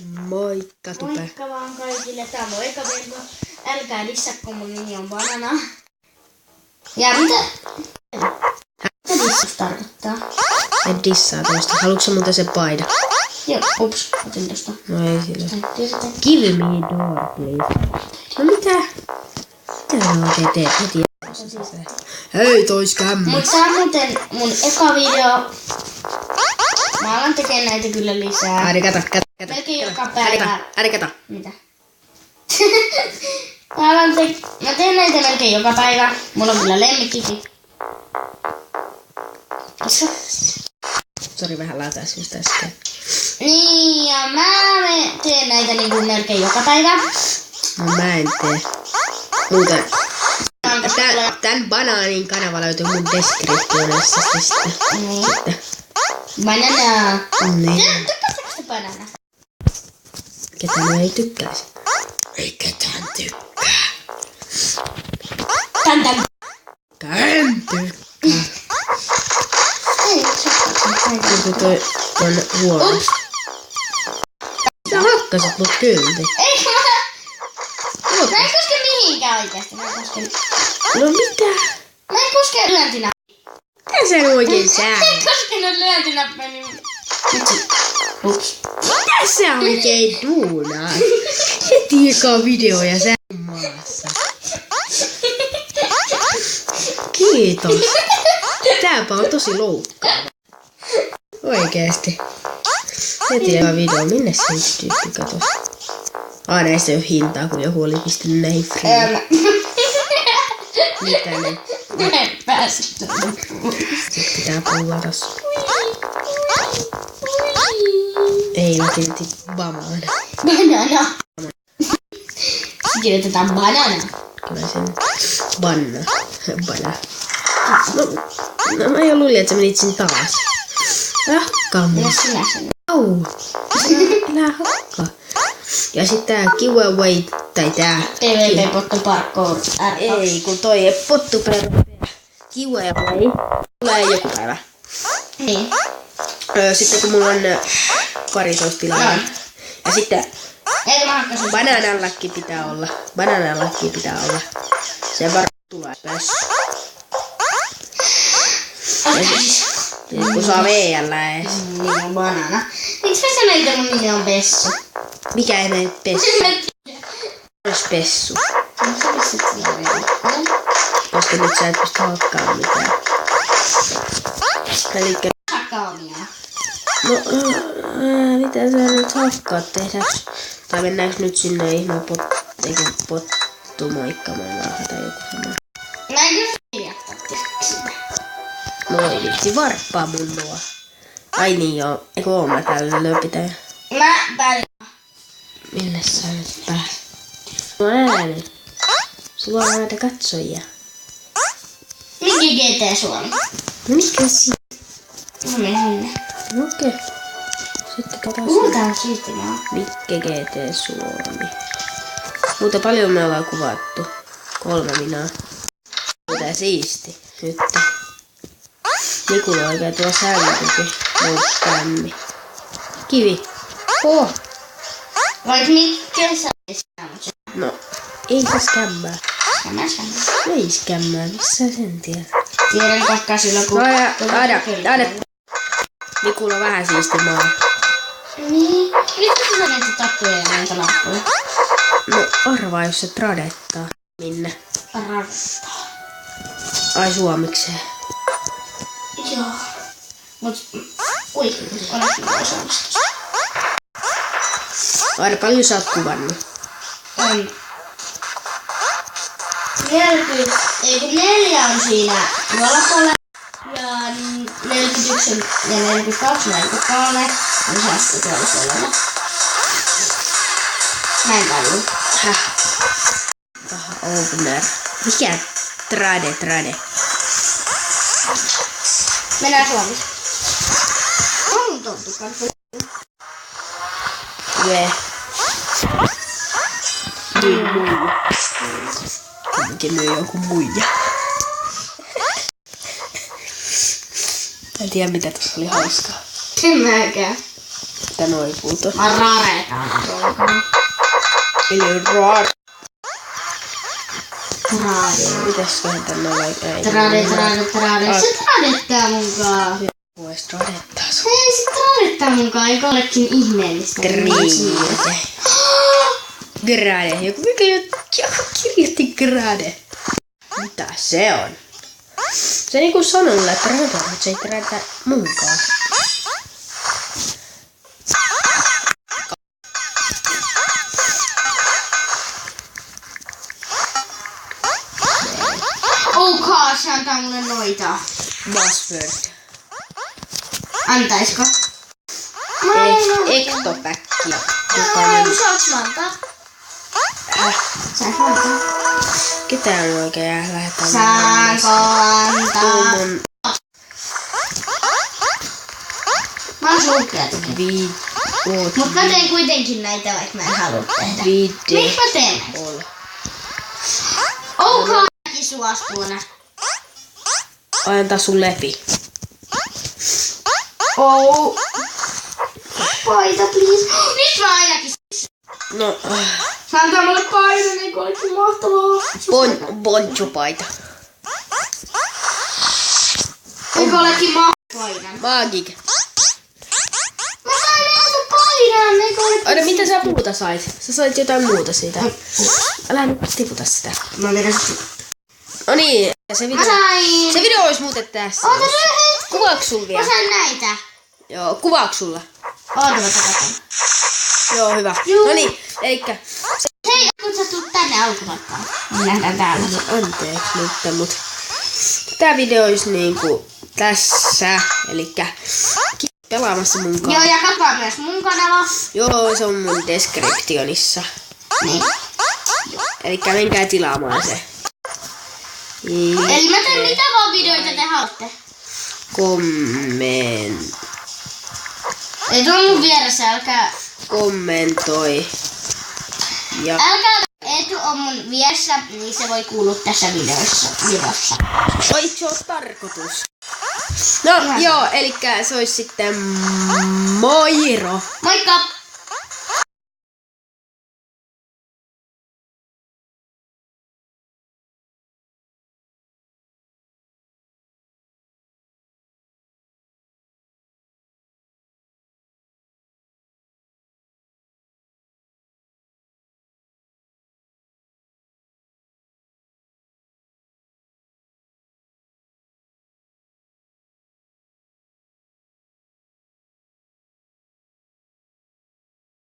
Moikka Tupe. Moikka vaan kaikille. Tää on Moikka Velko. Älkää dissakko, mun nimi on Banana. Ja mitä dissas tarkoittaa? En dissaa tosta. Haluatko muuten se paida? Joo, ups, otin tosta. No ei sillä. Give me door, please. No mitä? Mitä sä oikein teet heti? Hei, tois kämmä. Mut tää on muuten mun eka video. Mä alan tekee näitä kyllä lisää. Äri kata. Melkein joka päivä. Äri kata. Mitä? Mä teen näitä melkein joka päivä. Mulla on kyllä lemmikkikin. Sori, vähän lätäs just äsken. Niin, ja mä teen näitä niinku melkein joka päivä. No mä en tee. Muuten. Tän banaanin kanava löytyy mun descriptionissa. Niin. Banana. Niin. Tykkäättekö te banana? Ketään ei tykkäisi. Ei ketään tykkää. Tän. Tän tykkää. Joku toi on huono. Ups. Sä hakkasit mut kylti. Eikö mä en koske mihinkään oikeesti. Mä en koske. No mitä? Mä en koske lyöntinä. Mitä sä oikein Mä sää? en koskenut lyöntinäppää, niin... Ups. Mitä sä oikein duunaat? Heti eka video ja sä maassa. Kiitos. Tääpä on tosi loukkaava. Oikeesti. Heti eka video. Minne se yksi tyyppi katos? Näistä ei oo hintaa, kun joku oli pistänyt näihin free. Mitä ne? Mä en päässyt tuonne. Sit pitää pullata sun. Ei silti banana. Banana. Kirjoitetaan banana. Kyllä sen banna. No mä jo luulin, että sä menit sin taas. Älä hakkaa mua. Minä sinä sen. Au. Älä hakkaa. Ja sit tää giveaway, tai tää... TVP Potto Parkour R2. Ei, kun toi pottuper giveaway tulee joku päivä. Niin. Sitten kun mulla on 12 tilaa. Ja sitten Eikö mä hakkasin? bananallakin pitää olla. Se varmaan tulee päässä. Kun saa VL ees. Niin on banana. Miks mä sanoin, että mun nimi on Bessu? Mikä ei mene pessu? Ois pessu. Koska nyt sä et pysty hakkaamaan mitään. Elikkä... Hakkaamia. No, mitä sä nyt hakkaat? Tehdäänkö? Tai mennäänkö nyt sinne ihme pottu moikkamaan tai joku semmoinen? Mä en kyllä hiljattaa sinne. No ei vitsi, varppaa mun luo. Ai niin joo, eikö oo mä täällä löpitäjä? Mä päätin. Minne sä nyt pääs? No ääni. Sulla on näitä katsojia. Mikä GT Suomi? Mikä siinä? Mä menen sinne. Okei. Sitten katsotaan. Tää on siisti maa. Mikke GT Suomi. Mutta paljon me ollaan kuvattu. 3 minaa. Mitä siisti. Nyt. Nikulla oikein tuo sänkykin. Kämmi. Kivi. Vaikka Mikke sä No, ei se skämmää. Skämmää. Ei skämmää, missä sen tiedät? Tiedän kakkaa silloin kun... Aina. Nikulla vähän siisti maa. Niin. Mistä sä sanoit, että tappuja ja näitä lappuja? No arvaa, jos se tradettaa. Minne? Radettaa. Ai suomikseen. Joo. Mut kuitenkin onneksi mä osallistus. Aina paljon sä oot kuvannut. 4 on siinä nuolapuolella. Ja 41 ja 42, 43 on säästö tuolla puolella. Mä en tajua. Opener. Mikä? Trade. Mennään Suomessa. On tonttukan. Jee. Kuitenkin myy joku muija. En tiedä mitä tossa oli hauskaa. En mäkään. Mitä noi puutu? Rareta. Eli rar. Trade. Mitäsköhän tänne on? Trade. Se tradettaa munkaan. Vois tradettaa sun. Ei se tradettaa munkaan, eikö olekin ihmeellistä. Grade. Grade. Joku kirjoitti grade. Mitä se on? Se niinku sanoo mulle, että tradeta, mutta se ei tradeta munkaan. Oh, se antaa mulle noita. Buzzword. Antaisko? Ektopäkkiä. Saaks mä antaa? Saanko antaa? Ketään oikein lähetään. Saanko antaa? Mä oon sulkeakin. Mut mä teen kuitenkin näitä, vaikka mä en halua tehdä. Miksi mä teen näitä? Oh, suostuuna. Antaa sun lepi. Oh. Paita, please. Nyt mä ainakin. No. Sä antaa mulle paidan, eikö olekin mahtavaa? Ponchopaita. Eikö olekin paidan? Magic. Mä sain sun paidan, eikö olekin? Aina mitä sä muuta sait? Sä sait jotain muuta siitä. Älä nyt tiputa sitä. Mä vedän. No niin, se video olisi muuten tässä. Oota nyt. Kuvaaks sulla vielä? Mä sain näitä. Joo, kuvaaks sulla? Oota mä katson. Joo, hyvä. Juu. No niin, elikkä... Hei, kun sä tuut tänne alkumatkaan. Me nähdään täällä. Anteeksi nyt, mut... Tää video olisi niinku tässä, elikkä... Pelaamassa mun kanssa. Joo, ja katsoa myös mun kanava. Joo, se on mun descriptionissa. Niin. Elikkä menkää tilaamaan se. Eli mä teen mitä vaan videoita te haluatte. Ei tuo mun vieressä, älkää... Kommentoi. Ja... Älkää Eetu on mun vieressä, niin se voi kuulua tässä videossa. Oi, se on tarkoitus. No joo, elikkä se olisi sitten Moiro. Moikka!